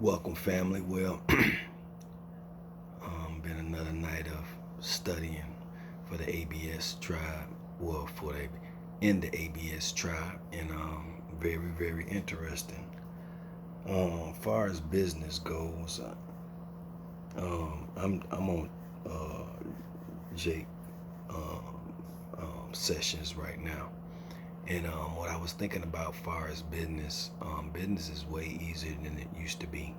Welcome, family. Well, been another night of studying for the ABS tribe. Well, in the ABS tribe, and very, very interesting. Far as business goes, I'm on Jake sessions right now, and what I was thinking about, far as business, business is way easier than it used to be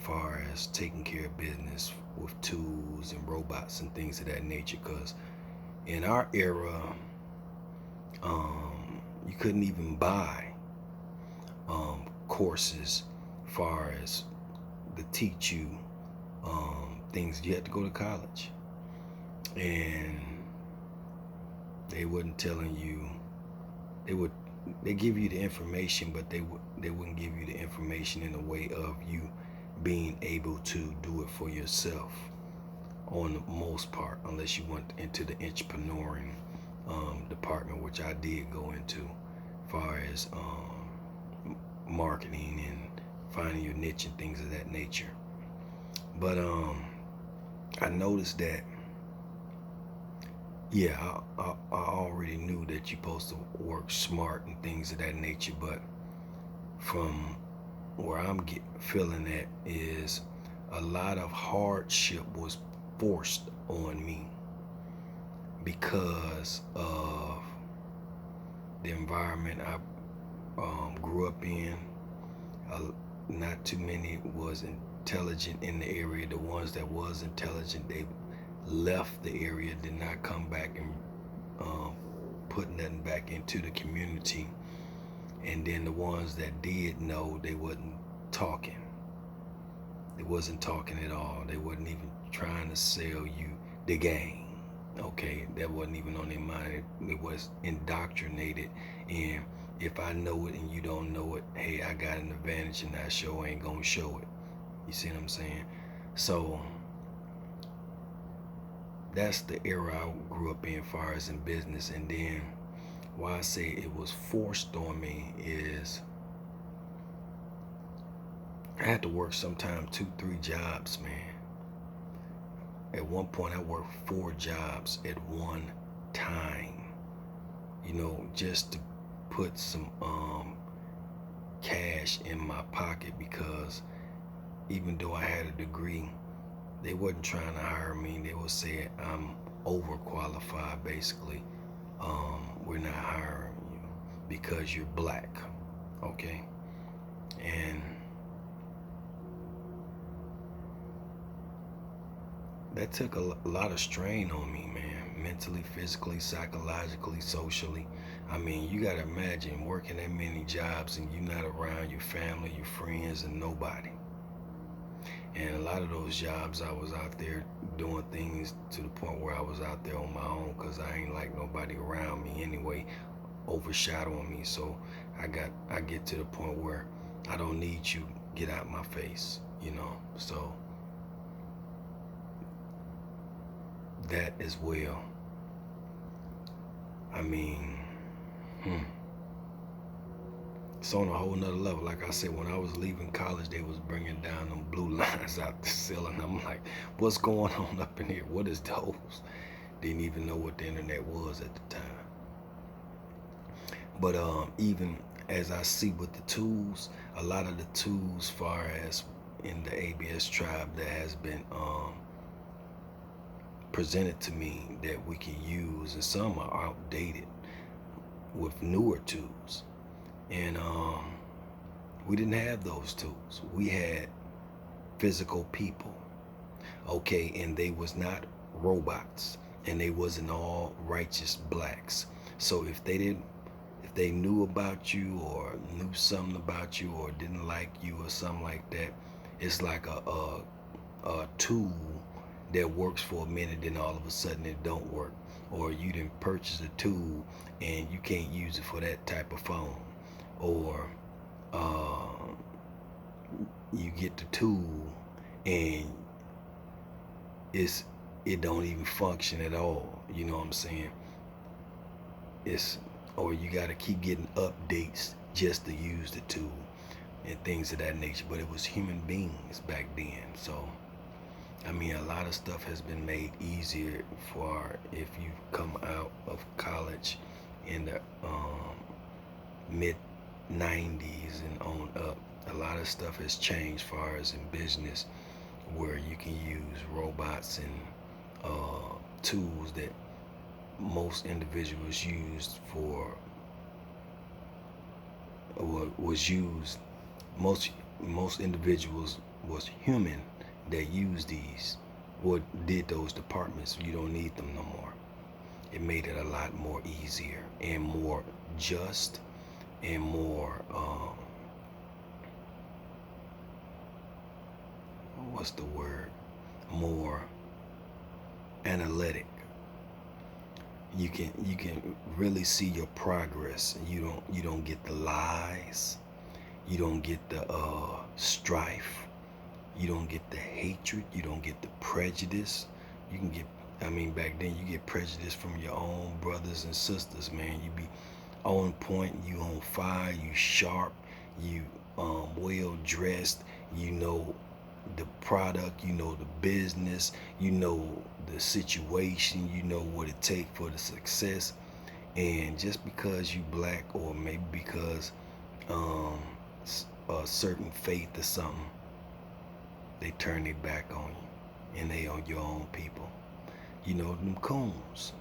far as taking care of business with tools and robots and things of that nature. Because in our era, you couldn't even buy courses far as to teach you things. You had to go to college, and they wasn't telling you. They give you the information, but they wouldn't give you the information in a way of you being able to do it for yourself on the most part, unless you went into the entrepreneuring department, which I did go into, far as marketing and finding your niche and things of that nature. But I noticed that, yeah, I already knew that you're supposed to work smart and things of that nature, but from where feeling that is a lot of hardship was forced on me because of the environment I grew up in. Not too many was intelligent in the area. The ones that was intelligent, they left the area, did not come back and put nothing back into the community. And then the ones that did know, they wasn't talking. They wasn't talking at all. They wasn't even trying to sell you the game. Okay, that wasn't even on their mind. It was indoctrinated. And if I know it and you don't know it, hey, I got an advantage and I sure ain't gonna show it. You see what I'm saying? So that's the era I grew up in, far as in business. And then why I say it was forced on me is I had to work sometime 2, 3 jobs, man. At one point, I worked 4 jobs at one time, just to put some cash in my pocket, because even though I had a degree, they wasn't trying to hire me. They was saying I'm overqualified, basically. We're not hiring you because you're black, okay? And that took a lot of strain on me, man, mentally, physically, psychologically, socially. I mean, you gotta imagine working that many jobs and you're not around your family, your friends, and nobody. And a lot of those jobs, I was out there doing things to the point where I was out there on my own, because I ain't like nobody around me anyway, overshadowing me. So I get to the point where I don't need you, get out my face, So that as well. I mean, it's on a whole nother level. Like I said, when I was leaving college, they was bringing down them blue lines out the ceiling. I'm like, what's going on up in here? What is those? Didn't even know what the internet was at the time. But even as I see with the tools, a lot of the tools, far as in the ABS tribe, that has been presented to me that we can use, and some are outdated with newer tools. And we didn't have those tools. We had physical people, okay, and they was not robots, and they wasn't all righteous blacks. So if they knew about you or knew something about you or didn't like you or something like that, it's like a tool that works for a minute, then all of a sudden it don't work. Or you didn't purchase a tool and you can't use it for that type of phone. Or you get the tool and it don't even function at all. You know what I'm saying? Or you got to keep getting updates just to use the tool. and things of that nature. But it was human beings back then. So I mean, a lot of stuff has been made easier for if you come out of college in the mid 90s and on up. A lot of stuff has changed as far as in business, where you can use robots and tools that most individuals used for, or was used, most individuals was human that used these or did those departments. You don't need them no more. It made it a lot more easier and more just and more what's the word, more analytic. You can really see your progress. You don't get the lies, you don't get the strife, you don't get the hatred, you don't get the prejudice. You can get, I mean, back then you get prejudice from your own brothers and sisters, man. You be on point, you on fire, you sharp, you well dressed, you know the product, you know the business, you know the situation, you know what it takes for the success. And just because you black, or maybe because um a certain faith or something, they turn their back on you and they on your own people. You know, them coons.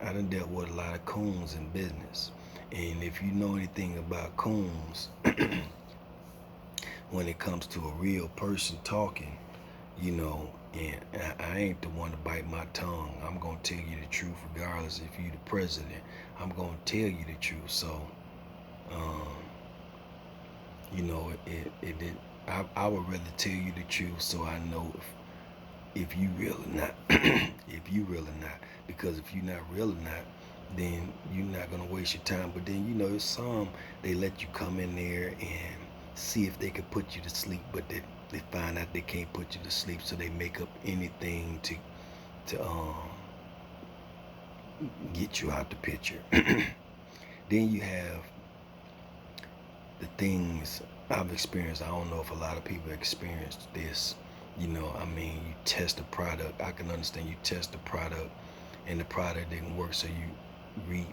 I done dealt with a lot of coons in business. And if you know anything about coons, when it comes to a real person talking, you know, and I ain't the one to bite my tongue. I'm gonna tell you the truth regardless if you the president. I'm gonna tell you the truth. So, um, you know, I would rather tell you the truth so I know if you real or not. If you real or not. Because if you're not real or not, then you're not gonna waste your time. But then, you know, some, they let you come in there and see if they can put you to sleep, but they find out they can't put you to sleep, so they make up anything to get you out the picture. Then you have the things I've experienced. I don't know if a lot of people experienced this. You know, I mean, you test the product. I can understand you test the product and the product didn't work, so you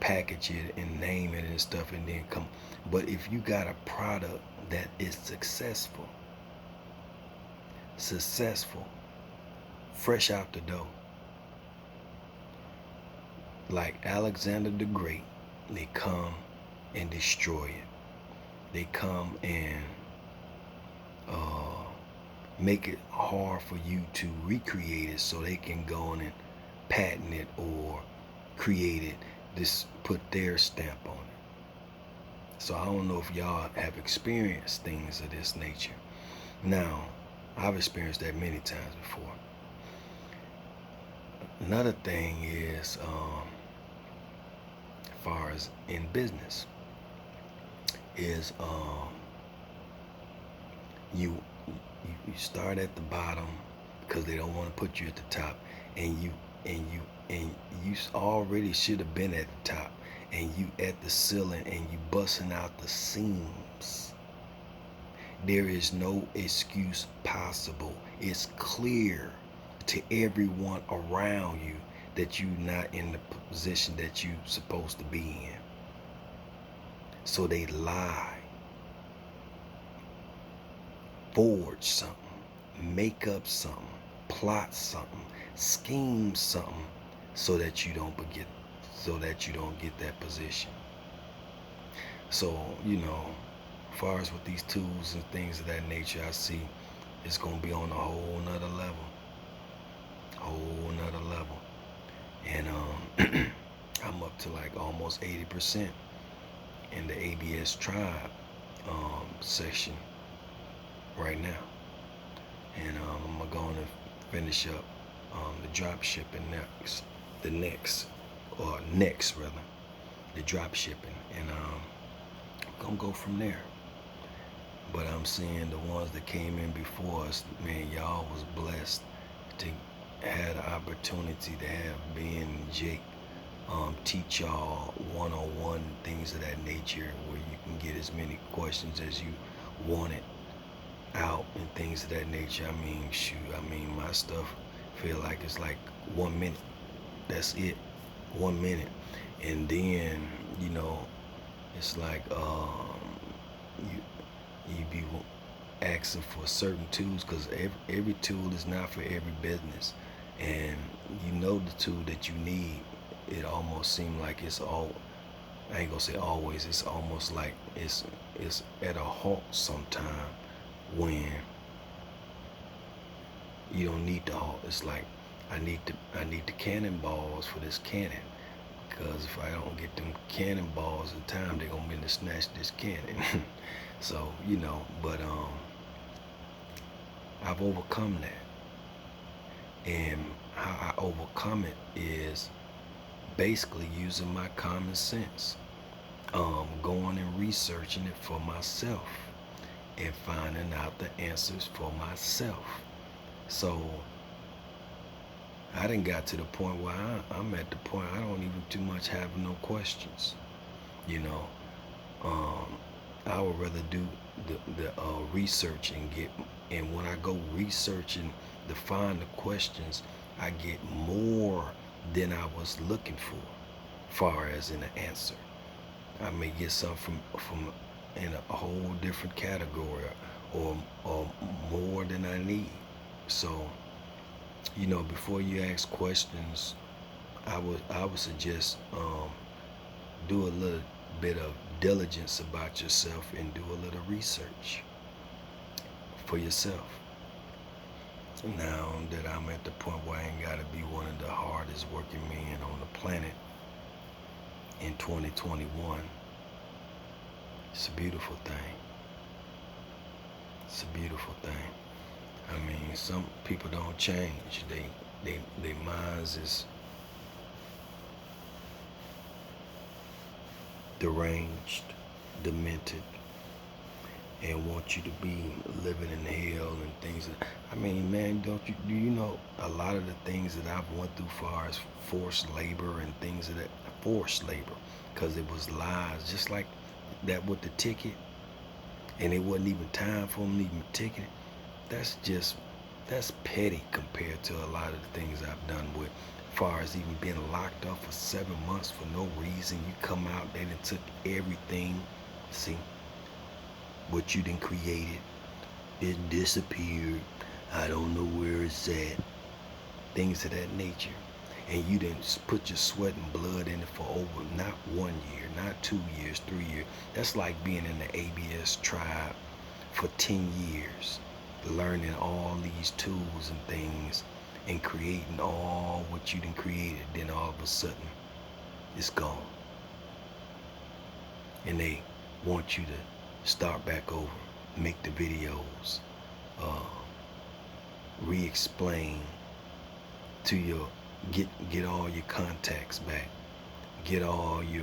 package it and name it and stuff, and then come. But if you got a product that is successful, fresh out the dough, like Alexander the Great, they come and destroy it. They come and make it hard for you to recreate it, so they can go on and patent it or create it, this, put their stamp on it. So I don't know if y'all have experienced things of this nature. Now, I've experienced that many times before. Another thing is, as far as in business, is you start at the bottom because they don't want to put you at the top, and you already should have been at the top, and you at the ceiling and you busting out the seams. There is no excuse possible. It's clear to everyone around you that you're not in the position that you're supposed to be in. So they lie, forge something, make up something, plot something, scheme something, so that you don't get that position. So, you know, as far as with these tools and things of that nature, I see it's gonna be on a whole nother level. And I'm up to like almost 80% in the ABS tribe section right now. And I'm gonna go on and finish up the drop shipping next, the drop shipping, and gonna go from there. But I'm seeing the ones that came in before us, man, y'all was blessed to have the opportunity to have Ben and Jake teach y'all one-on-one things of that nature, where you can get as many questions as you wanted out and things of that nature. I mean, shoot, I mean, my stuff feel like it's like 1 minute. That's it, 1 minute, and then it's like you be asking for certain tools, because every tool is not for every business, and the tool that you need. It almost seems like it's all, I ain't gonna say always, it's almost like it's at a halt sometime when you don't need the halt. It's like I need the cannonballs for this cannon, because if I don't get them cannonballs in time, they're gonna be to snatch this cannon. So but I've overcome that, and how I overcome it is basically using my common sense, going and researching it for myself and finding out the answers for myself. So I done got to the point where I'm at the point I don't even too much have no questions. You know, I would rather do the research and when I go researching to find the questions, I get more than I was looking for, far as in the answer. I may get something from in a whole different category, or more than I need. So before you ask questions, I would suggest do a little bit of diligence about yourself and do a little research for yourself. Now that I'm at the point where I ain't gotta be one of the hardest working men on the planet in 2021, it's a beautiful thing. It's a beautiful thing. I mean, some people don't change. They minds is deranged, demented, and want you to be living in hell and things. I mean, man, do you know a lot of the things that I've went through, far as forced labor and things of that, forced labor, because it was lies, just like that with the ticket, and it wasn't even time for them to even ticket it. That's petty compared to a lot of the things I've done with, far as even being locked up for 7 months for no reason. You come out, they done took everything. See, what you done created, it disappeared. I don't know where it's at. Things of that nature. And you didn't put your sweat and blood in it for over not 1 year, not 2 years, 3 years. That's like being in the ABS tribe for 10 years, learning all these tools and things and creating all what you done created. Then all of a sudden, it's gone. And they want you to start back over, make the videos, re-explain to your, get all your contacts back, get all your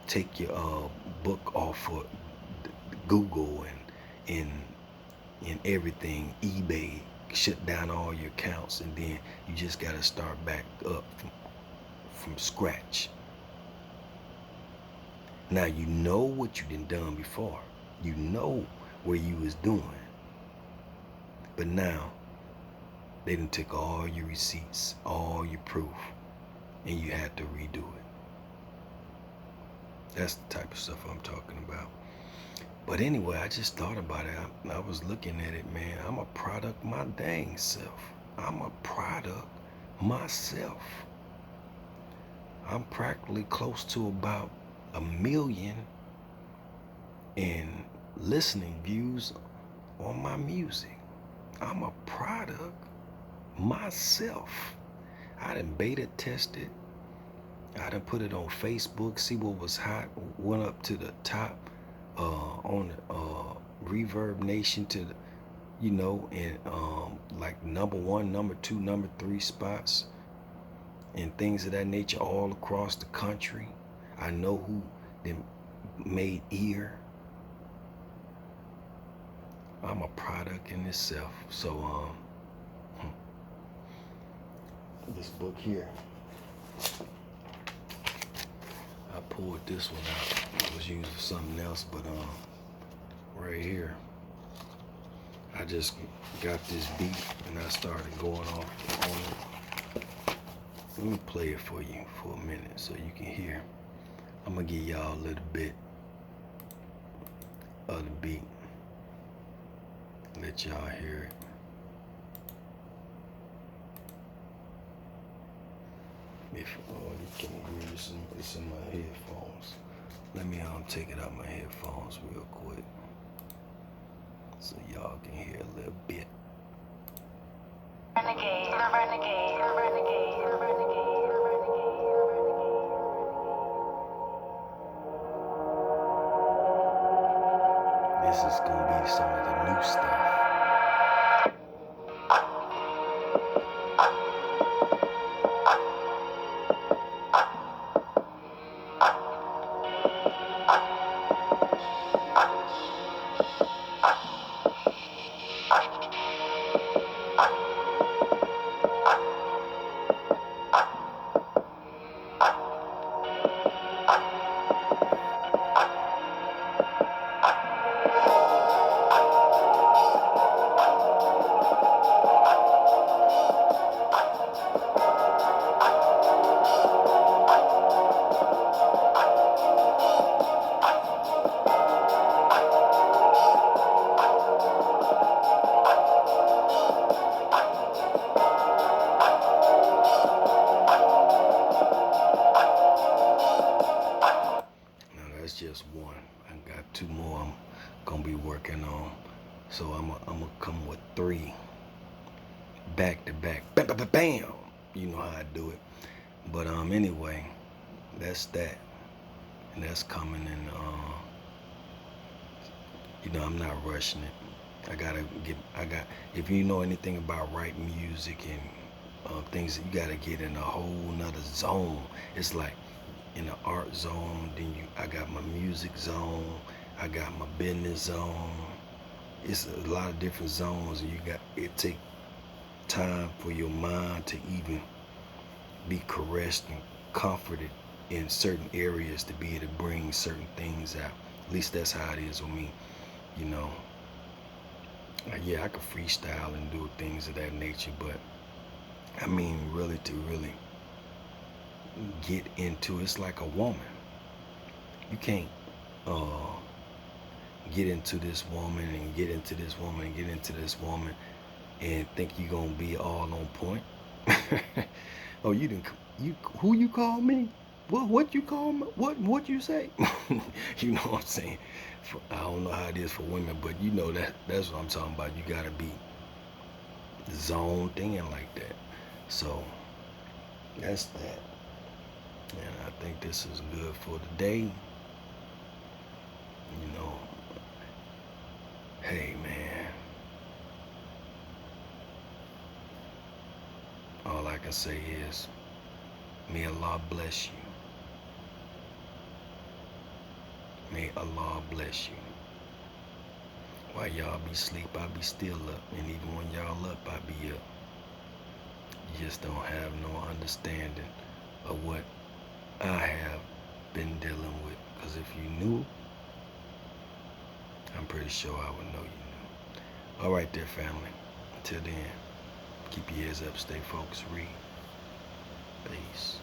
take your book off of Google and everything, eBay, shut down all your accounts, and then you just gotta start back up from scratch. Now you know what you done before. You know where you was doing. But now they done took all your receipts, all your proof, and you had to redo it. That's the type of stuff I'm talking about. But anyway, I just thought about it. I was looking at it, man. I'm a product my dang self. I'm a product myself. I'm practically close to about 1 million in listening views on my music. I'm a product myself. I done beta tested. I done put it on Facebook, see what was hot, went up to the top on Reverb Nation to the, and like #1, #2, #3 spots and things of that nature all across the country. I know who them made ear. I'm a product in itself. So this book here. I pulled this one out. I was using for something else, but right here, I just got this beat and I started going off on it. Let me play it for you for a minute so you can hear. I'm gonna give y'all a little bit of the beat. Let y'all hear it. If you can't hear this, it's in my headphones. Let me take it out my headphones real quick so y'all can hear a little bit. Renegade, renegade, renegade, renegade, renegade, This is gonna be some of the new stuff. Just one. I got two more I'm gonna be working on, so I'm gonna come with 3 back to back. Bam, bam, bam, bam. You know how I do it. But anyway, that's that, and that's coming. And you know, I'm not rushing it. If you know anything about writing music and things, you gotta get in a whole nother zone. It's like in the art zone, then I got my music zone, I got my business zone. It's a lot of different zones, and it take time for your mind to even be caressed and comforted in certain areas to be able to bring certain things out. At least that's how it is with me, you know. Yeah, I could freestyle and do things of that nature, but I mean, really get into it's like a woman. You can't get into this woman and get into this woman and get into this woman and think you're gonna be all on point. Oh, who you call me? What you call me? What you say? You know what I'm saying? I don't know how it is for women, but you know that's what I'm talking about. You gotta be zoned in like that. So that's that. And I think this is good for today. You know, hey man, all I can say is, may Allah bless you. May Allah bless you. While y'all be asleep, I be still up. And even when y'all up, I be up. You just don't have no understanding of what I have been dealing with. Because if you knew, I'm pretty sure I would know you knew. All right there, family. Until then, keep your ears up, stay focused, read. Peace.